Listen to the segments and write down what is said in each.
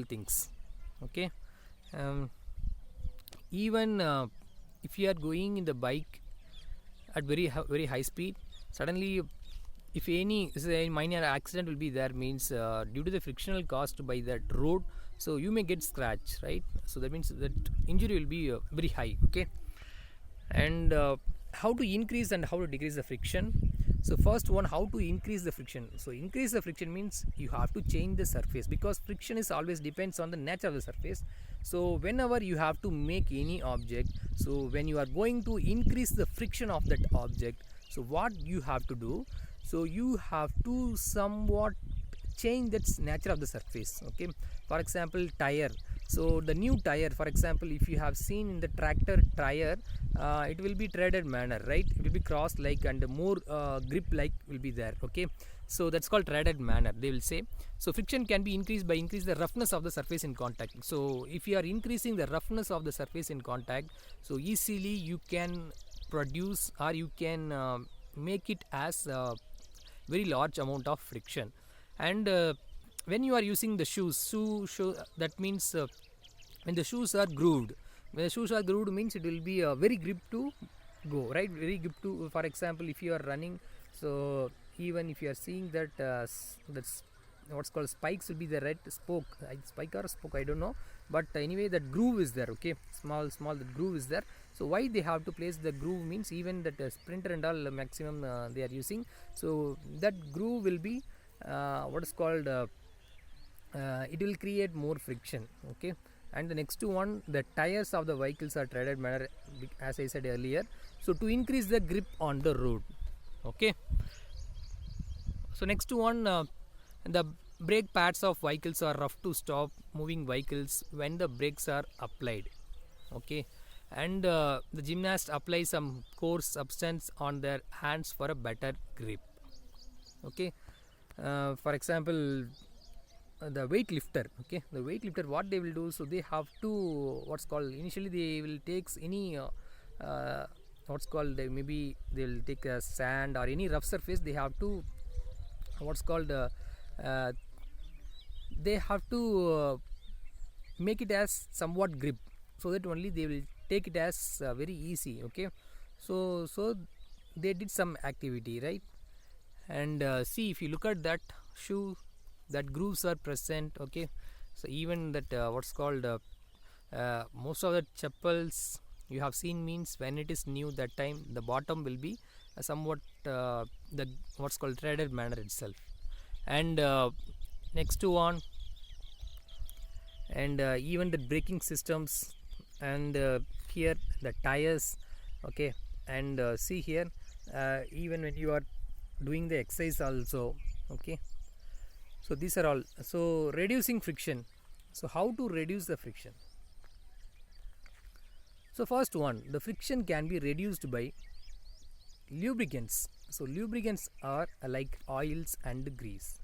things. Okay. um, Even if you are going in the bike at very high speed, suddenly if any say minor accident will be there, means due to the frictional caused by that road, so you may get scratch, right? So that means that injury will be very high. Okay. And how to increase and how to decrease the friction. So first one, how to increase the friction. So increase the friction means you have to change the surface, because friction is always depends on the nature of the surface. So whenever you have to make any object, so when you are going to increase the friction of that object, so what you have to do, so you have to somewhat change that nature of the surface. Okay. For example, tire. So the new tire, for example, if you have seen in the tractor tire, it will be treaded manner, right? It will be cross like and more grip like will be there. Okay. So that's called treaded manner, they will say. So friction can be increased by increase the roughness of the surface in contact. So if you are increasing the roughness of the surface in contact, so easily you can produce or you can make it as very large amount of friction. And when you are using the shoe, that means when the shoes are grooved, when the shoes are grooved means it will be a very grip to go, right? Very grip to, for example, if you are running, so even if you are seeing that that's what's called spikes will be the red spoke, spike or spoke, I don't know, but anyway that groove is there. Okay. Small the groove is there. So why they have to place the groove means even that sprinter and all maximum they are using, so that groove will be what is called it will create more friction. Okay. And the next one, the tires of the vehicles are treaded manner, as I said earlier, so to increase the grip on the road. Okay. So next one, the brake pads of vehicles are rough to stop moving vehicles when the brakes are applied. Okay. And the gymnast applies some coarse substance on their hands for a better grip. Okay. For example, the weightlifter. Okay. The weightlifter, what they will do, so they have to what's called, initially they will takes any what's called, maybe they will take a sand or any rough surface, they have to what's called uh, they have to make it as somewhat grip, so that only they will take it as very easy. Okay. So they did some activity, right? And see, if you look at that shoe, that grooves are present. Okay. So even that what's called most of the chappals you have seen means when it is new, that time the bottom will be somewhat the what's called threaded manner itself. And next one, and even the braking systems, and here the tires. Okay. And see here, even when you are doing the exercise also. Okay. So these are all. So reducing friction. So how to reduce the friction? So first one, the friction can be reduced by lubricants. So lubricants are like oils and grease.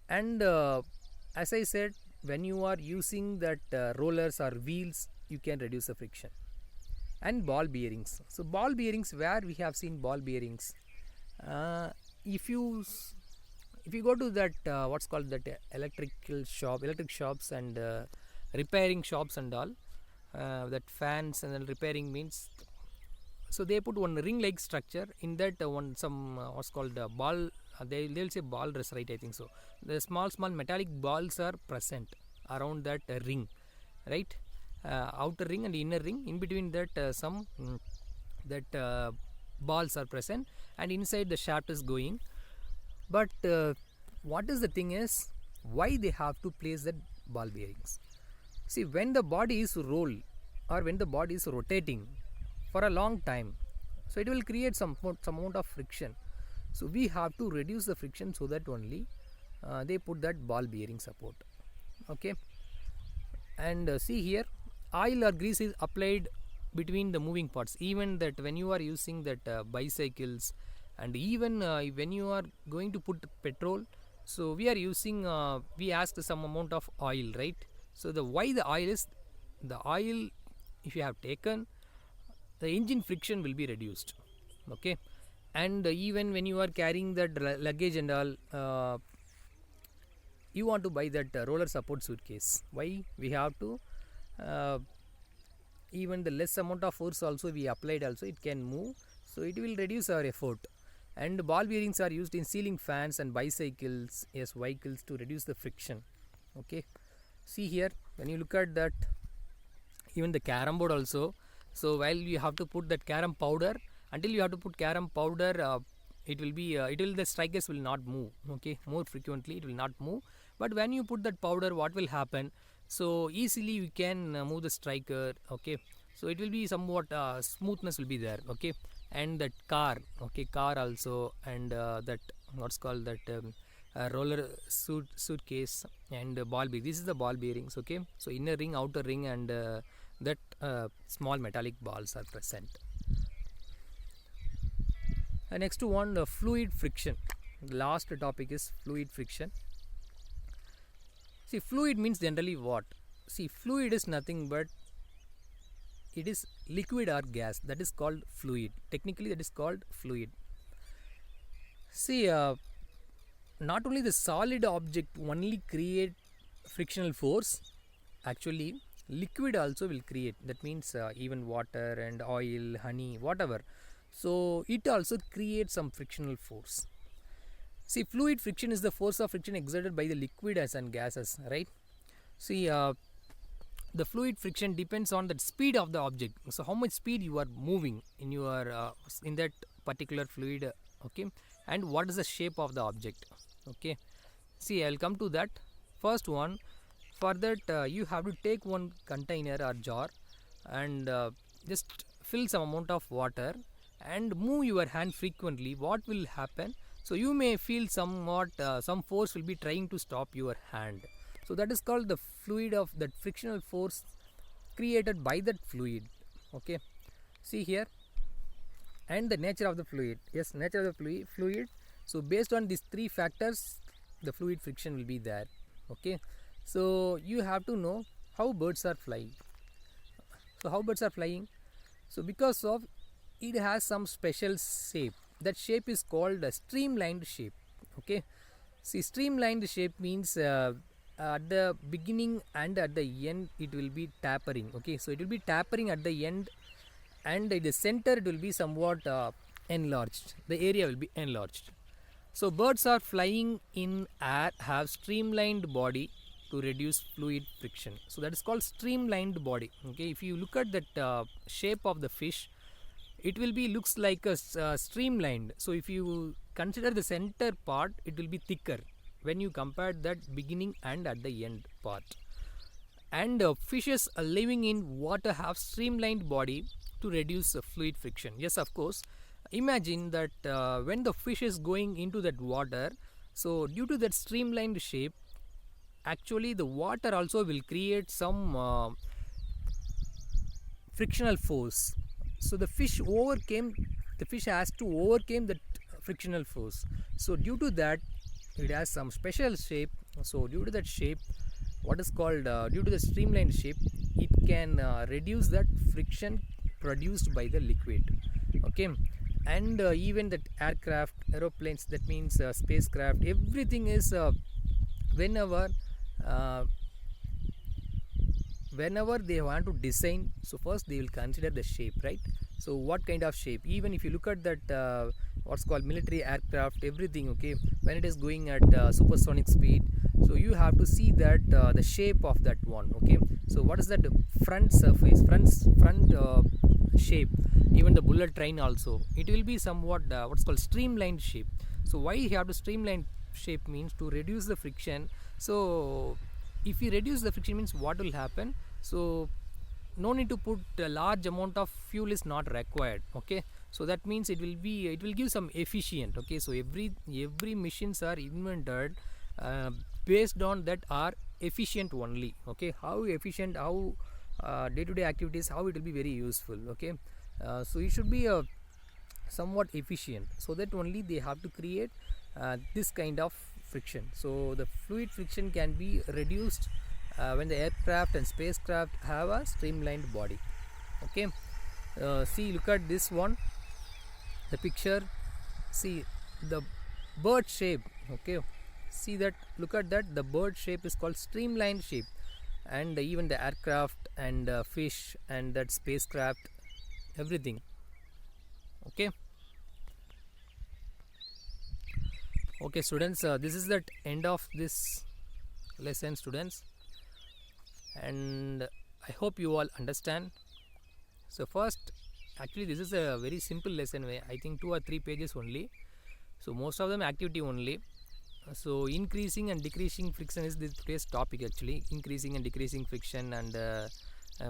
And as I said, when you are using that rollers or wheels, you can reduce the friction. And ball bearings. So ball bearings, where we have seen ball bearings, uh, if you go to that what's called that electric shops and repairing shops and all, that fans and then repairing means, so they put one ring like structure in that one some what's called ball, they'll say ball rest, right? I think so. The small metallic balls are present around that ring, right? Outer ring and inner ring, in between that some that balls are present, and inside the shaft is going. But what is the thing is, why they have to place that ball bearings? See, when the body is roll or when the body is rotating for a long time, so it will create some amount of friction. So we have to reduce the friction, so that only they put that ball bearing support. Okay. And see here, oil or grease is applied between the moving parts, even that when you are using that bicycles, and even when you are going to put petrol, so we are using we asked some amount of oil, right? So the why the oil is, the oil, if you have taken, the engine friction will be reduced. Okay. And even when you are carrying that luggage and all, you want to buy that roller support suitcase. Why? We have to even the less amount of force also we applied also it can move, so it will reduce our effort. And ball bearings are used in ceiling fans and bicycles, yes, vehicles, to reduce the friction. Okay, see here, when you look at that, even the carom board also, so while you have to put that carom powder, until you have to put carom powder, the strikers will not move. Okay, more frequently it will not move, but when you put that powder, what will happen? So easily you can move the striker. Okay, so it will be somewhat smoothness will be there. Okay, and that car also, and that what's called that roller suitcase and ball bearing. This is the ball bearings. Okay, so inner ring, outer ring, and that small metallic balls are present. Next one, the fluid friction. The last topic is fluid friction. See, fluid means generally what? See, fluid is nothing but it is liquid or gas, that is called fluid. Technically that is called fluid. See, not only the solid object only create frictional force, actually liquid also will create. That means even water and oil, honey, whatever, so it also creates some frictional force. See, fluid friction is the force of friction exerted by the liquid and gases, right? See, the fluid friction depends on the speed of the object. So how much speed you are moving in your in that particular fluid, okay, and what is the shape of the object. Okay, see, I'll come to that. First one, for that you have to take one container or jar and just fill some amount of water and move your hand frequently. What will happen? So you may feel somewhat some force will be trying to stop your hand. So that is called the fluid of that frictional force created by that fluid. Okay, see here, and the nature of the fluid. Yes, nature of the fluid. So based on these three factors, the fluid friction will be there. Okay, so you have to know how birds are flying. So how birds are flying? So because of it has some special shape. That shape is called a streamlined shape. Okay, see, streamlined shape means at the beginning and at the end it will be tapering. Okay, so it will be tapering at the end, and at the center it will be somewhat enlarged. The area will be enlarged. So birds are flying in air have streamlined body to reduce fluid friction. So that is called streamlined body. Okay, if you look at that shape of the fish, it will be looks like a streamlined. So if you consider the center part, it will be thicker when you compare that beginning and at the end part. And fishes living in water have streamlined body to reduce fluid friction. Yes, of course, imagine that when the fish is going into that water, so due to that streamlined shape, actually the water also will create some frictional force. So the fish has to overcome that frictional force. So due to that, it has some special shape. So due to that shape, what is called due to the streamlined shape, it can reduce that friction produced by the liquid. Okay, and even that aircraft, aeroplanes, that means spacecraft, everything is whenever they want to design, so first they will consider the shape, right? So what kind of shape? Even if you look at that what's called military aircraft, everything, okay, when it is going at supersonic speed, so you have to see that the shape of that one. Okay, so what is that front surface, front shape? Even the bullet train also, it will be somewhat what's called streamlined shape. So why you have to streamline shape means to reduce the friction. So if you reduce the friction means what will happen? So no need to put a large amount of fuel is not required. Okay, so that means it will give some efficient. Okay, so every machines are invented based on that are efficient only. Okay, how efficient, how day-to-day activities, how it will be very useful. Okay, so it should be somewhat efficient, so that only they have to create this kind of friction. So the fluid friction can be reduced when the aircraft and spacecraft have a streamlined body. Okay, see, look at this one, the picture. See the bird shape. Okay, see that, look at that, the bird shape is called streamlined shape, and even the aircraft and fish and that spacecraft, everything. Okay, okay students, this is the end of this lesson, students, and I hope you all understand. So first, actually this is a very simple lesson, I think 2 or 3 pages only, so most of them activity only. So increasing and decreasing friction is this today's topic, actually. Increasing and decreasing friction, and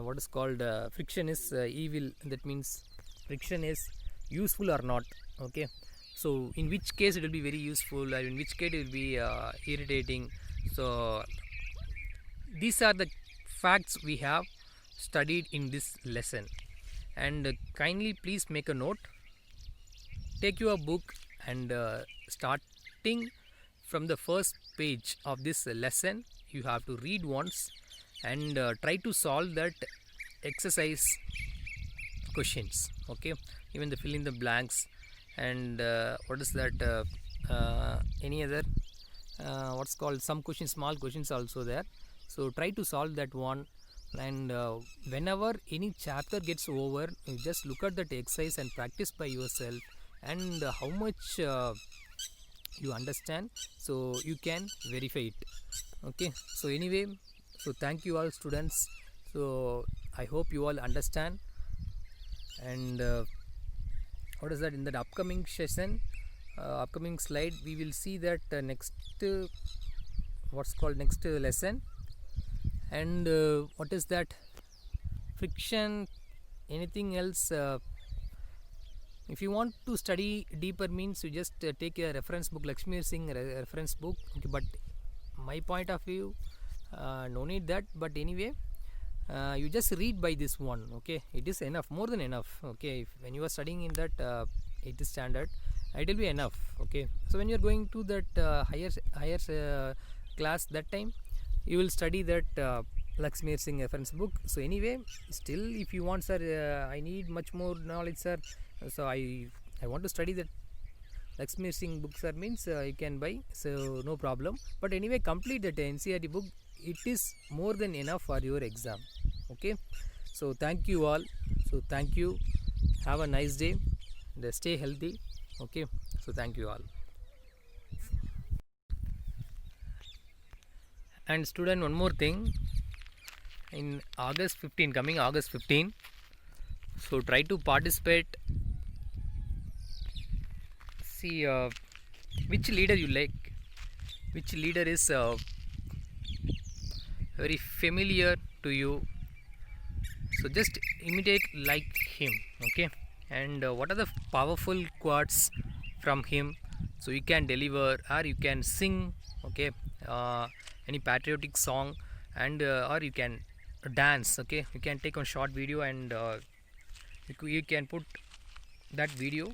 what is called friction is evil, that means friction is useful or not. Okay, so in which case it will be very useful, or in which case it will be irritating. So these are the facts we have studied in this lesson, and kindly please make a note, take your book, and starting from the first page of this lesson you have to read once, and try to solve that exercise questions. Okay, even the fill in the blanks, and what is that, any other what's called some questions, small questions also there, so try to solve that one. And whenever any chapter gets over, you just look at that exercise and practice by yourself, and how much you understand, so you can verify it. Okay, so anyway, so thank you all students, so I hope you all understand. And what is that, in that upcoming session, upcoming slide, we will see that next what's called next lesson, and what is that, friction, anything else. If you want to study deeper means, you just take a reference book, Lakshmi Singh reference book. Okay, but my point of view, no need that, but anyway, you just read by this one. Okay, it is enough, more than enough. Okay, when you are studying in that 8th standard, it will be enough. Okay, so when you are going to that higher class, that time you will study that Lakshmi Singh reference book. So anyway, still if you want, sir, I need much more knowledge, sir, so I want to study that Lakshmi Singh book, sir, means you can buy, so no problem. But anyway, complete that NCERT book, it is more than enough for your exam. Okay, so thank you all, so thank you, have a nice day, and stay healthy. Okay, so thank you all. And student, one more thing, in August 15, coming August 15, so try to participate. See which leader you like, which leader is very familiar to you, so just imitate like him. Okay, and what are the powerful quotes from him, so you can deliver or you can sing. Okay, any patriotic song, and or you can dance. Okay, you can take a short video, and you can put that video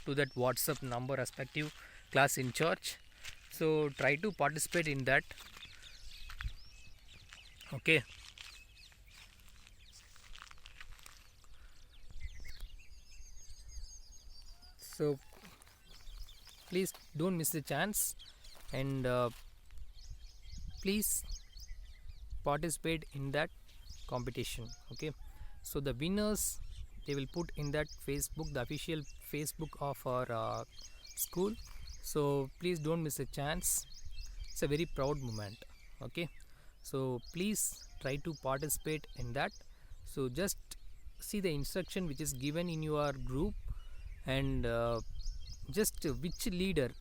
to that WhatsApp number, respective class in church. So try to participate in that. Okay, so please don't miss the chance, and please participate in that competition. Okay, so the winners, they will put in that Facebook, the official Facebook of our school, so please don't miss a chance. It's a very proud moment. Okay, so please try to participate in that. So just see the instruction which is given in your group, and just which leader,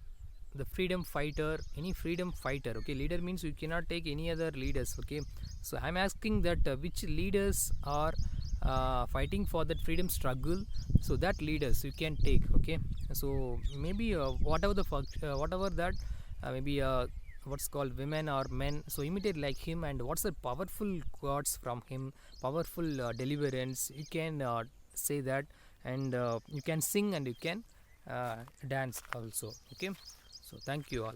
the freedom fighter, any freedom fighter. Okay, leader means you cannot take any other leaders. Okay, so I'm asking that which leaders are fighting for that freedom struggle, so that leaders you can take. Okay, so maybe whatever that maybe what's called women or men, so imitate like him, and what's the powerful quotes from him, powerful deliverance, you can say that, and you can sing, and you can dance also. Okay, so thank you all.